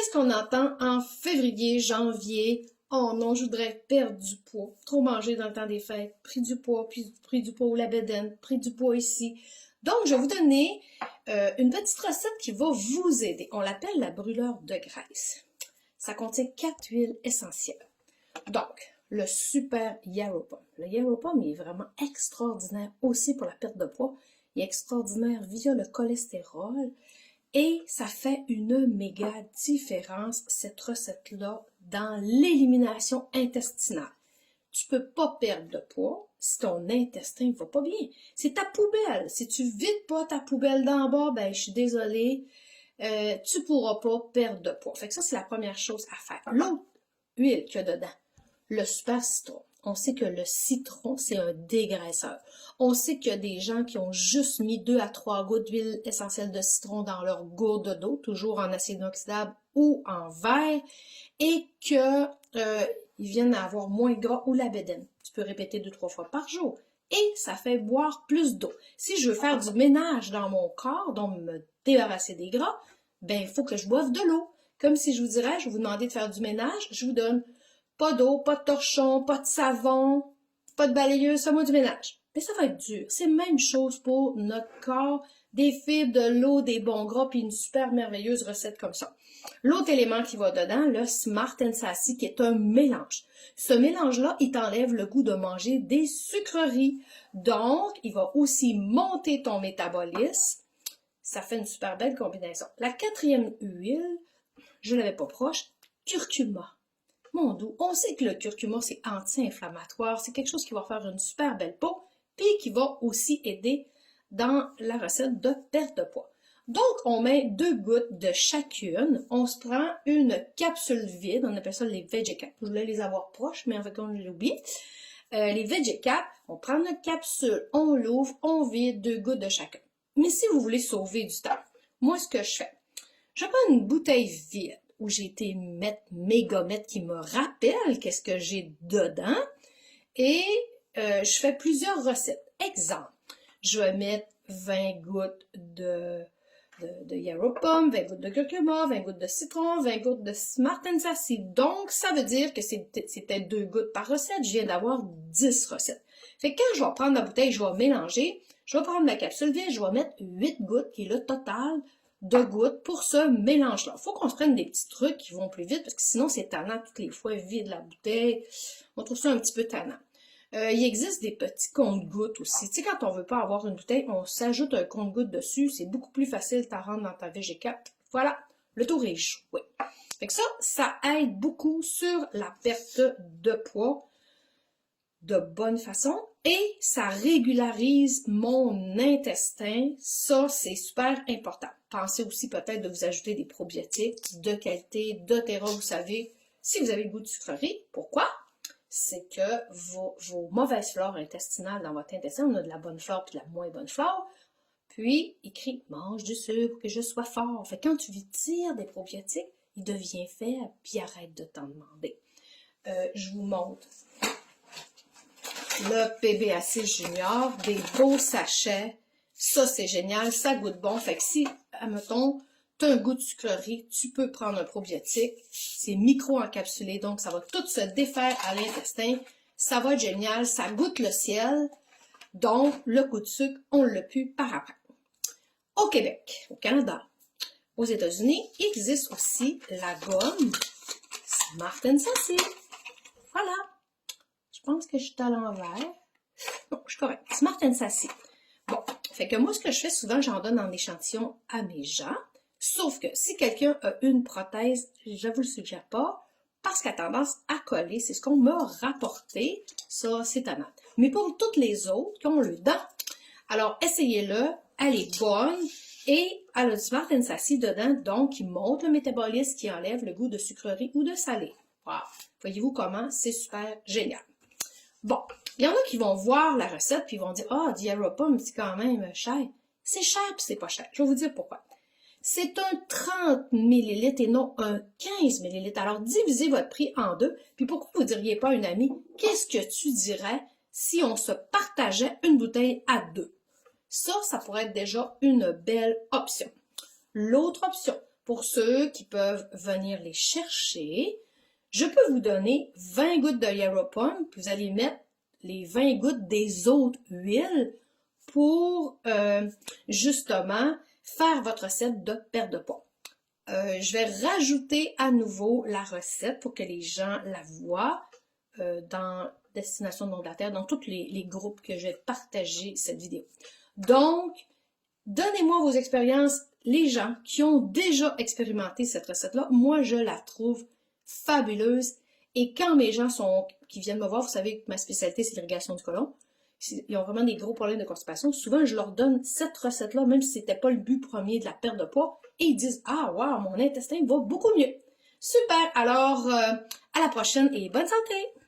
Qu'est-ce qu'on entend en février, janvier? Oh non, je voudrais perdre du poids. Trop manger dans le temps des fêtes. Pris du poids, puis pris du poids ou la bédaine, pris du poids ici. Donc, je vais vous donner une petite recette qui va vous aider. On l'appelle la brûleur de graisse. Ça contient 4 huiles essentielles. Donc, le super Yarrow Pom. Le Yarrow Pom est vraiment extraordinaire aussi pour la perte de poids. Il est extraordinaire via le cholestérol. Et ça fait une méga différence, cette recette-là, dans l'élimination intestinale. Tu peux pas perdre de poids si ton intestin ne va pas bien. C'est ta poubelle. Si tu vides pas ta poubelle d'en bas, ben je suis désolée, tu pourras pas perdre de poids. Fait que ça, c'est la première chose à faire. L'autre huile qu'il y a dedans, le super citron. On sait que le citron, c'est un dégraisseur. On sait qu'il y a des gens qui ont juste mis 2 à 3 gouttes d'huile essentielle de citron dans leur gourde d'eau, toujours en acier inoxydable ou en verre, et que ils viennent à avoir moins gras ou la bédaine. Tu peux répéter 2-3 fois par jour. Et ça fait boire plus d'eau. Si je veux faire du ménage dans mon corps, donc me débarrasser des gras, ben il faut que je boive de l'eau. Comme si je vous dirais, je vais vous demander de faire du ménage, je vous donne pas d'eau, pas de torchon, pas de savon, pas de balayeuse, fais-moi du ménage. Mais ça va être dur. C'est la même chose pour notre corps, des fibres, de l'eau, des bons gras, puis une super merveilleuse recette comme ça. L'autre élément qui va dedans, le Smart & Sassy, qui est un mélange. Ce mélange-là, il t'enlève le goût de manger des sucreries. Donc, il va aussi monter ton métabolisme. Ça fait une super belle combinaison. La 4e huile, je ne l'avais pas proche, curcuma. Mon doux, on sait que le curcuma, c'est anti-inflammatoire. C'est quelque chose qui va faire une super belle peau, puis qui va aussi aider dans la recette de perte de poids. Donc, on met 2 gouttes de chacune. On se prend une capsule vide. On appelle ça les VeggieCap. Je voulais les avoir proches, mais en fait, on l'a oublié. Les VeggieCap, on prend notre capsule, on l'ouvre, on vide 2 gouttes de chacun. Mais si vous voulez sauver du temps, moi, ce que je fais, je prends une bouteille vide où j'ai été mettre mes gommettes qui me rappellent qu'est-ce que j'ai dedans et je fais plusieurs recettes. Exemple, je vais mettre 20 gouttes de Yarrow Pom, 20 gouttes de curcuma, 20 gouttes de citron, 20 gouttes de Smart & Sassy. Donc, ça veut dire que c'était 2 gouttes par recette. Je viens d'avoir 10 recettes. Fait que quand je vais prendre ma bouteille, je vais mélanger. Je vais prendre ma capsule vide, je vais mettre 8 gouttes, qui est le total de gouttes pour ce mélange-là. Il faut qu'on se prenne des petits trucs qui vont plus vite, parce que sinon, c'est tannant toutes les fois, vide la bouteille. On trouve ça un petit peu tannant. Il existe des petits compte-gouttes aussi. Tu sais, quand on veut pas avoir une bouteille, on s'ajoute un compte-gouttes dessus. C'est beaucoup plus facile de rendre dans ta VG4. Voilà, le tour est joué. Fait que ça aide beaucoup sur la perte de poids de bonne façon et ça régularise mon intestin. Ça, c'est super important. Pensez aussi peut-être de vous ajouter des probiotiques de qualité, doTERRA, vous savez, si vous avez le goût de sucrerie. Pourquoi? C'est que vos mauvaises flores intestinales dans votre intestin, on a de la bonne flore et de la moins bonne flore. Puis, écrit, mange du sucre, que je sois fort. Fait que quand tu lui tires des probiotiques, il devient faible, puis arrête de t'en demander. Je vous montre le PBA6 Junior, des beaux sachets. Ça, c'est génial, ça goûte bon. Fait que si, admettons, tu as un goût de sucrerie, tu peux prendre un probiotique. C'est micro-encapsulé, donc ça va tout se défaire à l'intestin. Ça va être génial, ça goûte le ciel. Donc, le goût de sucre, on l'a pu par après. Au Québec, au Canada, aux États-Unis, il existe aussi la gomme Smart & Sassy. Voilà. Je pense que je suis à l'envers. Bon, je suis correcte. Smart & Sassy. Bon, fait que moi, ce que je fais souvent, j'en donne en échantillon à mes gens. Sauf que si quelqu'un a une prothèse, je ne vous le suggère pas, parce qu'elle a tendance à coller. C'est ce qu'on m'a rapporté. Ça, c'est tannant. Mais pour toutes les autres qui ont le dent, alors essayez-le. Elle est bonne. Et elle a du Smart & Sassy dedans, donc qui monte le métabolisme, qui enlève le goût de sucrerie ou de salé. Wow. Voyez-vous comment? C'est super génial. Bon, il y en a qui vont voir la recette puis ils vont dire « Ah, du Yarrow Pom, c'est quand même cher. » C'est cher puis c'est pas cher. Je vais vous dire pourquoi. C'est un 30 ml et non un 15 ml. Alors, divisez votre prix en deux. Puis pourquoi vous ne diriez pas à une amie « Qu'est-ce que tu dirais si on se partageait une bouteille à deux? » Ça pourrait être déjà une belle option. L'autre option, Pour ceux qui peuvent venir les chercher, je peux vous donner 20 gouttes de Yarrow Pond, puis vous allez mettre les 20 gouttes des autres huiles pour justement faire votre recette de perte de poids. Je vais rajouter à nouveau la recette pour que les gens la voient dans Destination de Terre, dans tous les groupes que je vais partager cette vidéo. Donc, donnez-moi vos expériences, les gens qui ont déjà expérimenté cette recette-là. Moi, je la trouve fabuleuse. Et quand mes gens qui viennent me voir, vous savez que ma spécialité, c'est l'irrigation du côlon. Ils ont vraiment des gros problèmes de constipation. Souvent, je leur donne cette recette-là, même si ce n'était pas le but premier de la perte de poids. Et ils disent « Ah, wow, mon intestin va beaucoup mieux. » Super! Alors, à la prochaine et bonne santé!